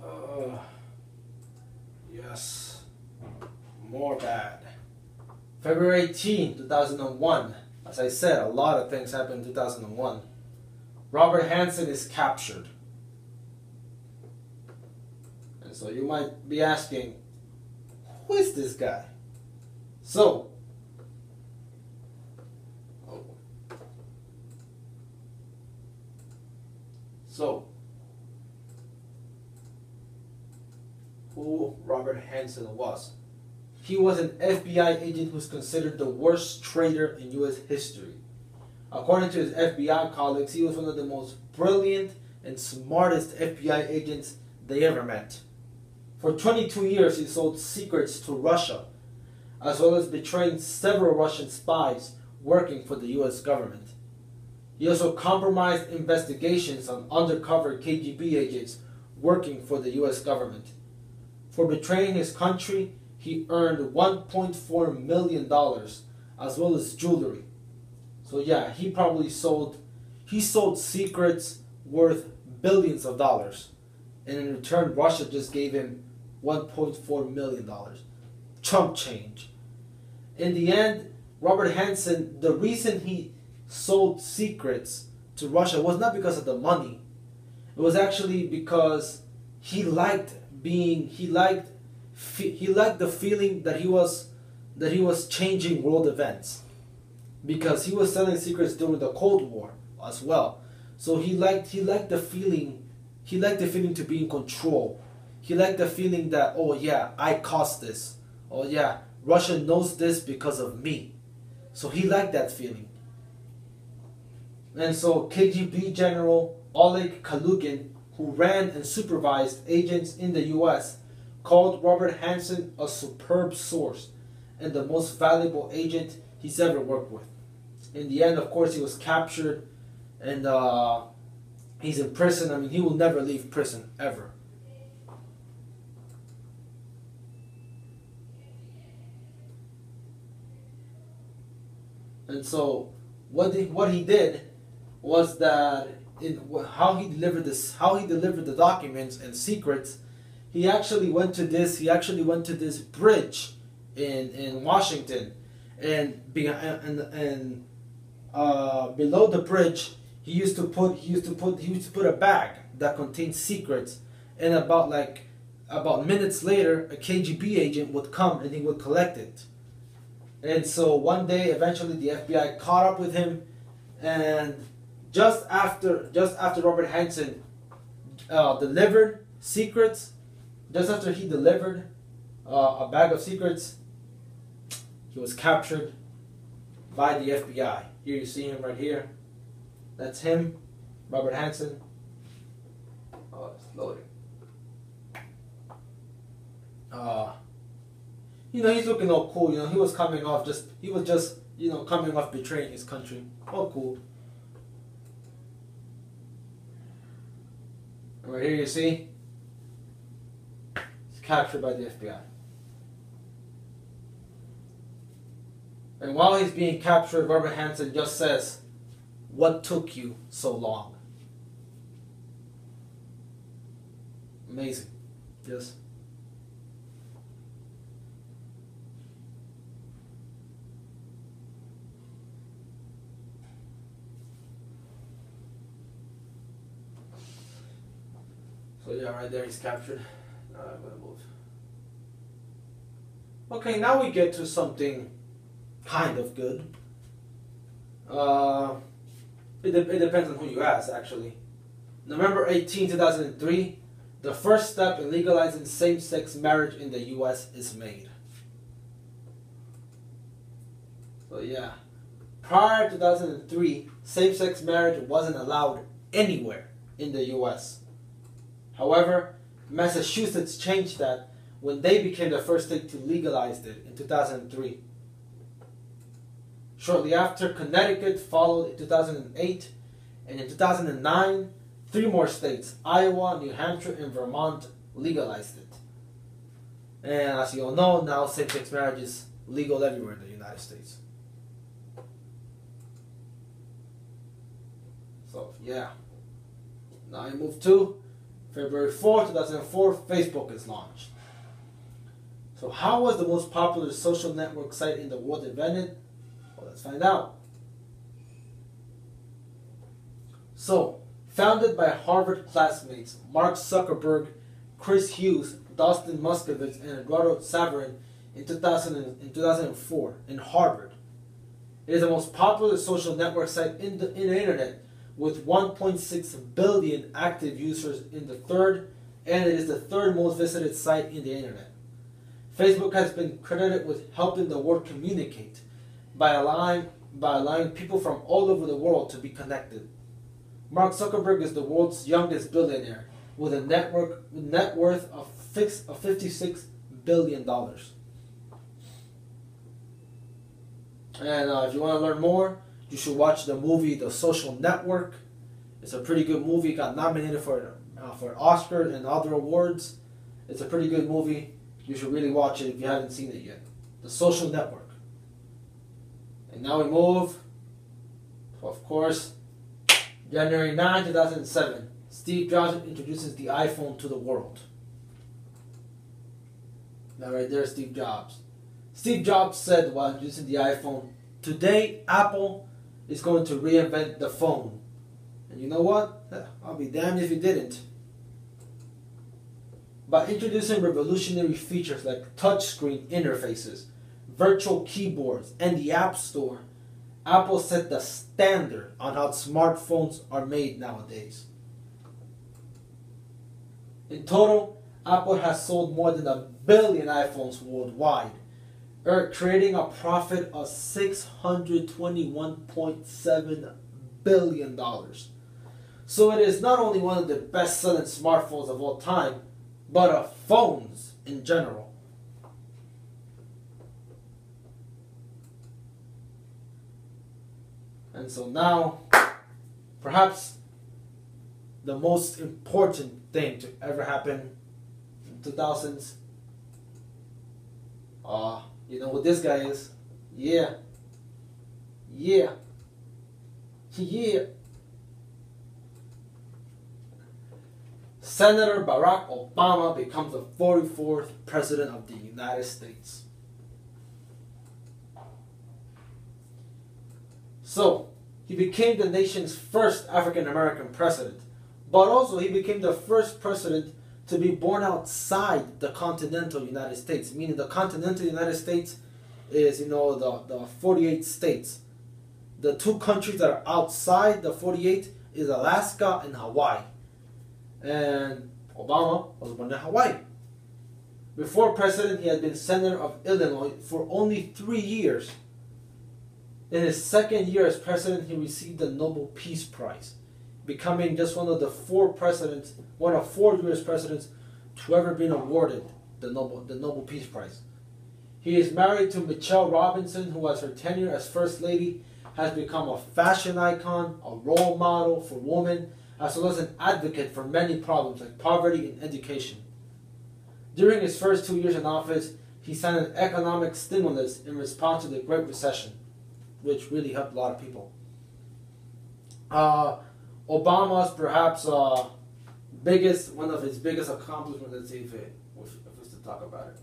Uh, yes. More bad. February 18, 2001. As I said, a lot of things happened in 2001. Robert Hansen is captured. And so you might be asking, who is this guy? So, who Robert Hansen was. He was an FBI agent who's considered the worst traitor in U.S. history. According to his FBI colleagues, he was one of the most brilliant and smartest FBI agents they ever met. For 22 years, he sold secrets to Russia, as well as betraying several Russian spies working for the U.S. government. He also compromised investigations on undercover KGB agents working for the U.S. government. For betraying his country, he earned $1.4 million, as well as jewelry. So yeah, he sold secrets worth billions of dollars. And in return, Russia just gave him $1.4 million. Chump change. In the end, Robert Hansen, the reason he sold secrets to Russia was not because of the money. It was actually because he liked the feeling that he was changing world events, because he was selling secrets during the Cold War as well. So he liked the feeling to be in control. He liked the feeling that, oh yeah, I caused this. Oh yeah, Russia knows this because of me. So he liked that feeling. And so KGB General Oleg Kalugin, who ran and supervised agents in the U.S., called Robert Hansen a superb source and the most valuable agent he's ever worked with. In the end, of course, he was captured and he's in prison. I mean, he will never leave prison, ever. And so what he did was that how he delivered the documents and secrets, he actually went to this bridge in Washington, and below the bridge he used to put a bag that contained secrets, and about minutes later a KGB agent would come and he would collect it. And so one day eventually the FBI caught up with him, and just after Robert Hansen delivered secrets, just after he delivered a bag of secrets, he was captured by the FBI. Here you see him right here. That's him, Robert Hansen. Oh, it's loading. He's looking all cool. He was coming off coming off betraying his country. All cool. And right here you see, he's captured by the FBI. And while he's being captured, Robert Hansen just says, "What took you so long?" Amazing. Yes. So yeah, right there he's captured. I'm gonna move. Okay, now we get to something kind of good. It depends on who you ask, actually. November 18, 2003, the first step in legalizing same-sex marriage in the U.S. is made. So yeah, prior to 2003, same-sex marriage wasn't allowed anywhere in the U.S. However, Massachusetts changed that when they became the first state to legalize it in 2003. Shortly after, Connecticut followed in 2008, and in 2009, 3 more states, Iowa, New Hampshire, and Vermont, legalized it. And as you all know, now same-sex marriage is legal everywhere in the United States. So, yeah. Now I move to February 4, 2004, Facebook is launched. So how was the most popular social network site in the world invented? Well, let's find out. So, founded by Harvard classmates Mark Zuckerberg, Chris Hughes, Dustin Moskovitz, and Edgardo Altamirano in 2004 in Harvard. It is the most popular social network site in the internet with 1.6 billion active users and it is the third most visited site in the internet. Facebook has been credited with helping the world communicate by allowing people from all over the world to be connected. Mark Zuckerberg is the world's youngest billionaire with a net worth of $56 billion. And if you want to learn more, you should watch the movie The Social Network. It's a pretty good movie. It got nominated for Oscar and other awards. It's a pretty good movie. You should really watch it if you haven't seen it yet. The Social Network. And now we move, of course, January 9, 2007. Steve Jobs introduces the iPhone to the world. Now right there, Steve Jobs. Steve Jobs said while introducing the iPhone, "Today, Apple is going to reinvent the phone." And you know what? I'll be damned if he didn't. By introducing revolutionary features like touchscreen interfaces, virtual keyboards, and the App Store, Apple set the standard on how smartphones are made nowadays. In total, Apple has sold more than 1 billion iPhones worldwide, creating a profit of $621.7 billion. So it is not only one of the best-selling smartphones of all time, but of phones in general. And so now, perhaps the most important thing to ever happen in 2000s. You know what this guy is? Yeah. Senator Barack Obama becomes the 44th President of the United States. So, he became the nation's first African American president, but also he became the first president to be born outside the continental United States, meaning the continental United States is, the 48 states. The two countries that are outside the 48 is Alaska and Hawaii. And Obama was born in Hawaii. Before president, he had been senator of Illinois for only 3 years. In his second year as president, he received the Nobel Peace Prize, becoming just one of 4 U.S. presidents to ever been awarded the Nobel Peace Prize. He is married to Michelle Robinson, who, as her tenure as First Lady, has become a fashion icon, a role model for women, as well as an advocate for many problems like poverty and education. During his first 2 years in office, he signed an economic stimulus in response to the Great Recession, which really helped a lot of people. Obama's perhaps one of his biggest accomplishments, let's see if it's to talk about it.